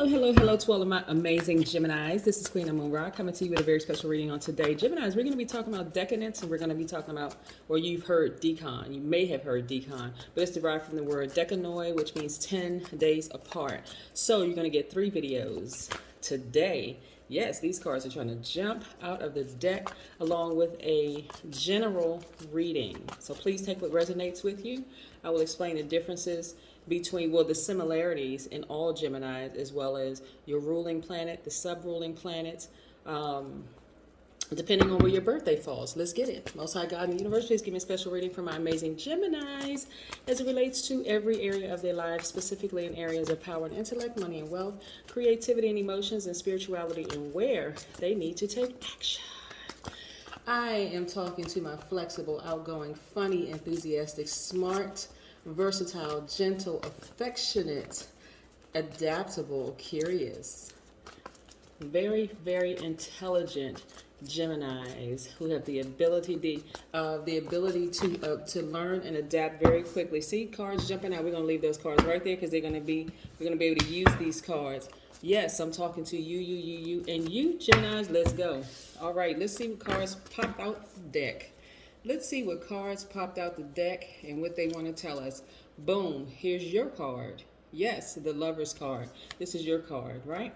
Hello to all of my amazing Geminis. This is Queen Amun Ra coming to you with a very special reading on today. Geminis, we're going to be talking about decadence, and we're going to be talking about, or you've heard decan. You may have heard decan, but it's derived from the word decanoi, which means 10 days apart. So you're going to get 3 videos today. Yes, these cards are trying to jump out of the deck along with a general reading. So please take what resonates with you. I will explain the differences between, well, the similarities in all Geminis, as well as your ruling planet, the sub-ruling planets, depending on where your birthday falls. Let's get it. Most High God in the universe, please give me a special reading for my amazing Geminis as it relates to every area of their life, specifically in areas of power and intellect, money and wealth, creativity and emotions, and spirituality, and where they need to take action. I am talking to my flexible, outgoing, funny, enthusiastic, smart, versatile, gentle, affectionate, adaptable, curious, very, very intelligent Geminis who have the ability to learn and adapt very quickly. See cards jumping out. We're gonna leave those cards right there because we're gonna be able to use these cards. Yes, I'm talking to you, and you Geminis. Let's go. All right, let's see what cards popped out the deck. Let's see what cards popped out the deck and what they want to tell us. Boom, here's your card. Yes, the Lover's card. This is your card, right?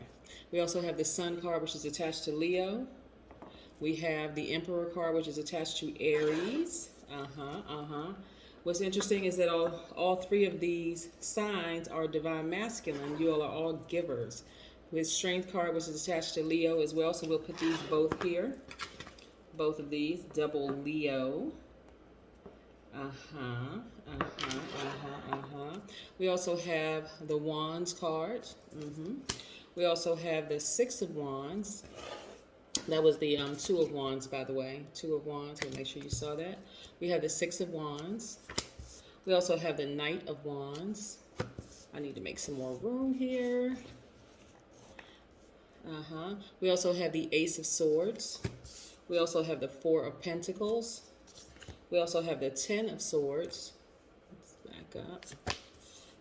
We also have the Sun card, which is attached to Leo. We have the Emperor card, which is attached to Aries. What's interesting is that all 3 of these signs are divine masculine. You all are all givers. With Strength card, which is attached to Leo as well. So we'll put these both here. Both of these, double Leo. We also have the Wands card. We also have the 6 of Wands. That was the 2 of Wands, by the way. 2 of Wands, so make sure you saw that. We have the 6 of Wands. We also have the Knight of Wands. I need to make some more room here. We also have the Ace of Swords. We also have the 4 of Pentacles. We also have the 10 of Swords. Let's back up.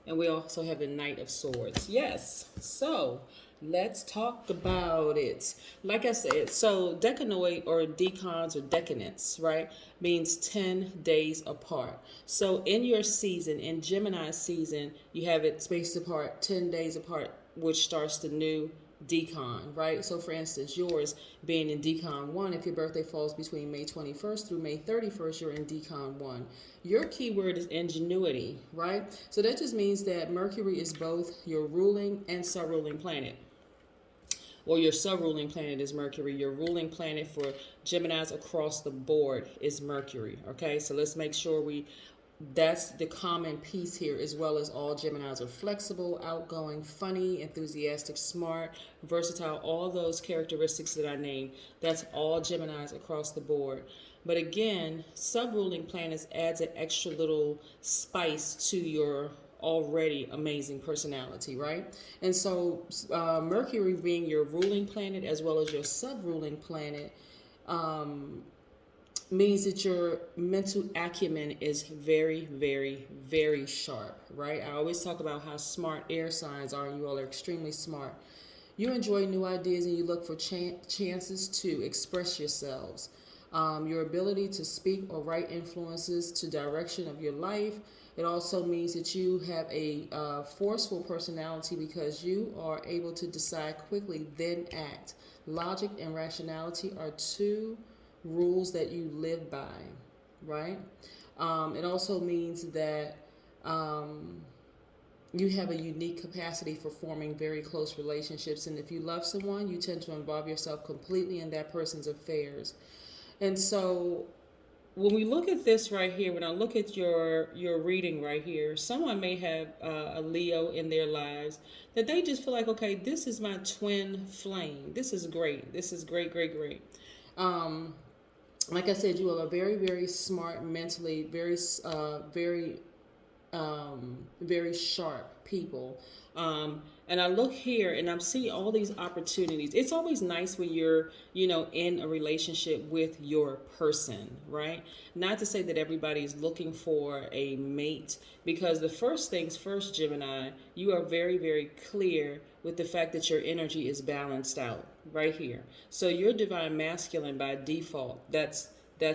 And we also have the Knight of Swords. Yes. So let's talk about it. Like I said, so decanoid or decans or decadence, right, means 10 days apart. So in your season, in Gemini season, you have it spaced apart 10 days apart, which starts the new decan, right? So for instance, yours being in decan 1, if your birthday falls between May 21st through May 31st, you're in decan 1. Your keyword is ingenuity, right? So that just means that Mercury is both your ruling and sub-ruling planet. Or your sub-ruling planet is Mercury. Your ruling planet for Geminis across the board is Mercury, okay? So let's make sure that's the common piece here, as well as all Geminis are flexible, outgoing, funny, enthusiastic, smart, versatile, all those characteristics that I named. That's all Geminis across the board. But again, sub-ruling planets adds an extra little spice to your already amazing personality, right? And so Mercury being your ruling planet as well as your sub-ruling planet, means that your mental acumen is very, very, very sharp, right? I always talk about how smart air signs are, and you all are extremely smart. You enjoy new ideas and you look for chances to express yourselves. Your ability to speak or write influences to direction of your life. It also means that you have a forceful personality because you are able to decide quickly, then act. Logic and rationality are 2 rules that you live by, right? It also means that you have a unique capacity for forming very close relationships. And if you love someone, you tend to involve yourself completely in that person's affairs. And so when we look at this right here, when I look at your reading right here, someone may have a Leo in their lives that they just feel like, okay, this is my twin flame. This is great. This is great, great, great. Like I said, you all are very, very smart mentally, very very sharp people. And I look here and I'm seeing all these opportunities. It's always nice when you're, in a relationship with your person, right? Not to say that everybody is looking for a mate, because the first things first, Gemini, you are very, very clear with the fact that your energy is balanced out right here. So your divine masculine by default, that's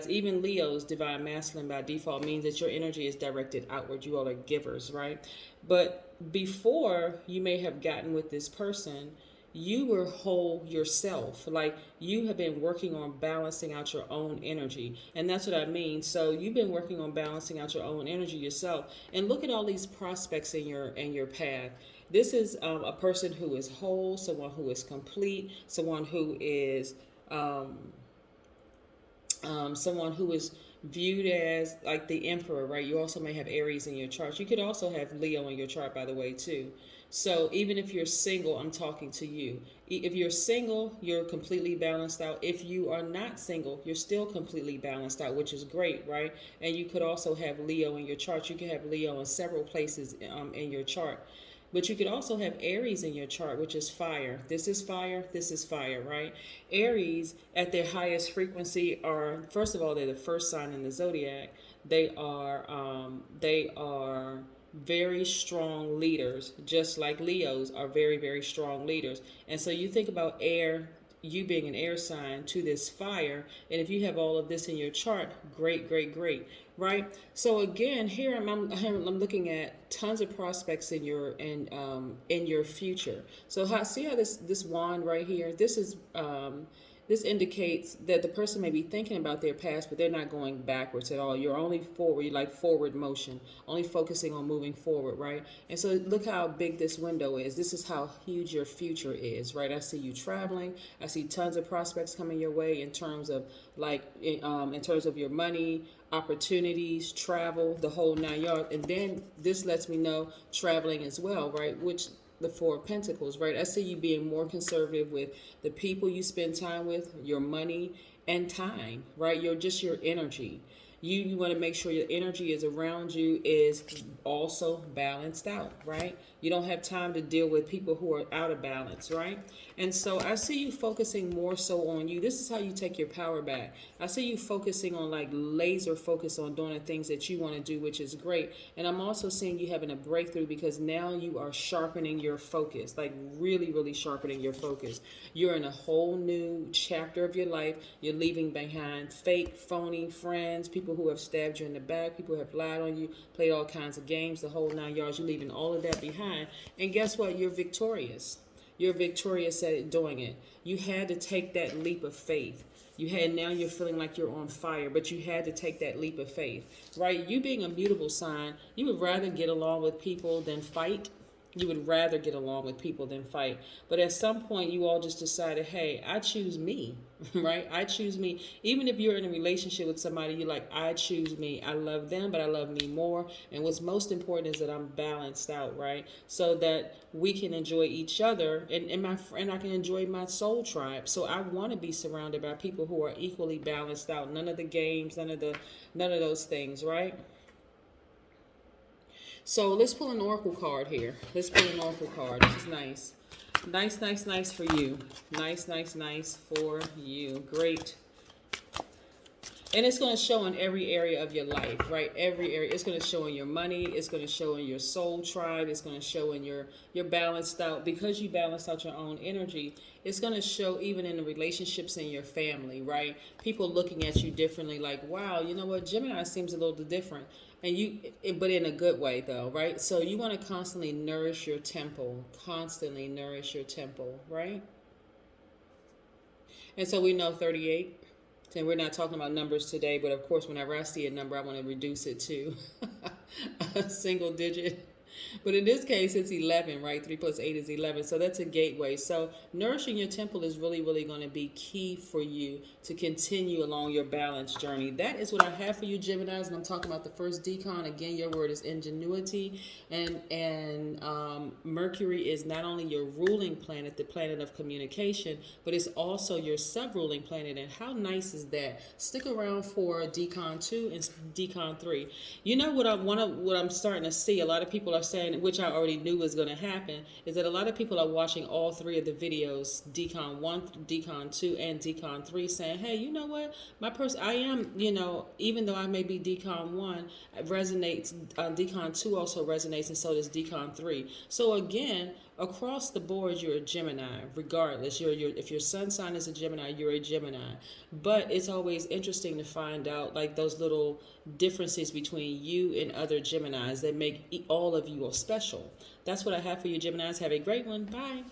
even Leo's divine masculine by default, means that your energy is directed outward. You all are givers, right? But before you may have gotten with this person, you were whole yourself. Like, you have been working on balancing out your own energy. And that's what I mean. So you've been working on balancing out your own energy yourself. And look at all these prospects in your path. This is a person who is whole, someone who is complete, someone who is someone who is viewed as like the emperor, right? You also may have Aries in your chart. You could also have Leo in your chart, by the way, too. So even if you're single, I'm talking to you. If you're single, you're completely balanced out. If you are not single, you're still completely balanced out, which is great, right? And you could also have Leo in your chart. You could have Leo in several places in your chart. But you could also have Aries in your chart, which is fire. This is fire. This is fire, right? Aries at their highest frequency are, first of all, they're the first sign in the zodiac. They are very strong leaders, just like Leos are very, very strong leaders. And so you think about air, you being an air sign to this fire, and if you have all of this in your chart, great, great, great, right? So again, here I'm looking at tons of prospects in your future. So see how this wand right here, this indicates that the person may be thinking about their past, but they're not going backwards at all. You're only forward, you like forward motion, only focusing on moving forward, right? And so look how big this window is. This is how huge your future is, right? I see you traveling. I see tons of prospects coming your way in terms of in terms of your money, opportunities, travel, the whole 9 yards. And then this lets me know traveling as well, right? Which the Four of Pentacles, right? I see you being more conservative with the people you spend time with, your money and time, right? Your energy. You want to make sure your energy is around you is also balanced out, right? You don't have time to deal with people who are out of balance, right? And so I see you focusing more so on you. This is how you take your power back. I see you focusing on like laser focus on doing the things that you want to do, which is great. And I'm also seeing you having a breakthrough because now you are sharpening your focus, like really, really sharpening your focus. You're in a whole new chapter of your life. You're leaving behind fake, phony friends, people who have stabbed you in the back, people who have lied on you, played all kinds of games, the whole 9 yards. You're leaving all of that behind. And guess what? You're victorious. You're victorious at doing it. You had to take that leap of faith. Now you're feeling like you're on fire, but you had to take that leap of faith, right? You being a mutable sign, you would rather get along with people than fight. You would rather get along with people than fight. But at some point, you all just decided, hey, I choose me, right? I choose me. Even if you're in a relationship with somebody, you're like, I choose me. I love them, but I love me more. And what's most important is that I'm balanced out, right? So that we can enjoy each other and I can enjoy my soul tribe. So I want to be surrounded by people who are equally balanced out. None of the games, none of those things, right? So let's pull an oracle card here. Let's pull an oracle card. This is nice. Nice, nice, nice for you. Nice, nice, nice for you. Great. And it's going to show in every area of your life, right? Every area. It's going to show in your money. It's going to show in your soul tribe. It's going to show in your balanced out. Because you balanced out your own energy, it's going to show even in the relationships in your family, right? People looking at you differently, like, wow, you know what? Gemini seems a little different. But in a good way, though, right? So you want to constantly nourish your temple. Constantly nourish your temple, right? And so we know 38. And we're not talking about numbers today, but of course, whenever I see a number, I want to reduce it to a single digit. But in this case, it's 11, right? 3 plus 8 is 11. So that's a gateway. So nourishing your temple is really, really going to be key for you to continue along your balance journey. That is what I have for you, Geminis. And I'm talking about the first decan. Again, your word is ingenuity. And Mercury is not only your ruling planet, the planet of communication, but it's also your sub-ruling planet. And how nice is that? Stick around for Decan 2 and Decan 3. You know what I'm starting to see, a lot of people are saying, which I already knew was going to happen, is that a lot of people are watching all three of the videos, Decan 1, Decan 2, and Decan 3, saying, hey, you know what? I am, even though I may be Decan 1, it resonates, Decan 2 also resonates, and so does Decan 3. So again, across the board, you're a Gemini, regardless. If your sun sign is a Gemini, you're a Gemini. But it's always interesting to find out like those little differences between you and other Geminis that make all of you special. That's what I have for you, Geminis. Have a great one. Bye.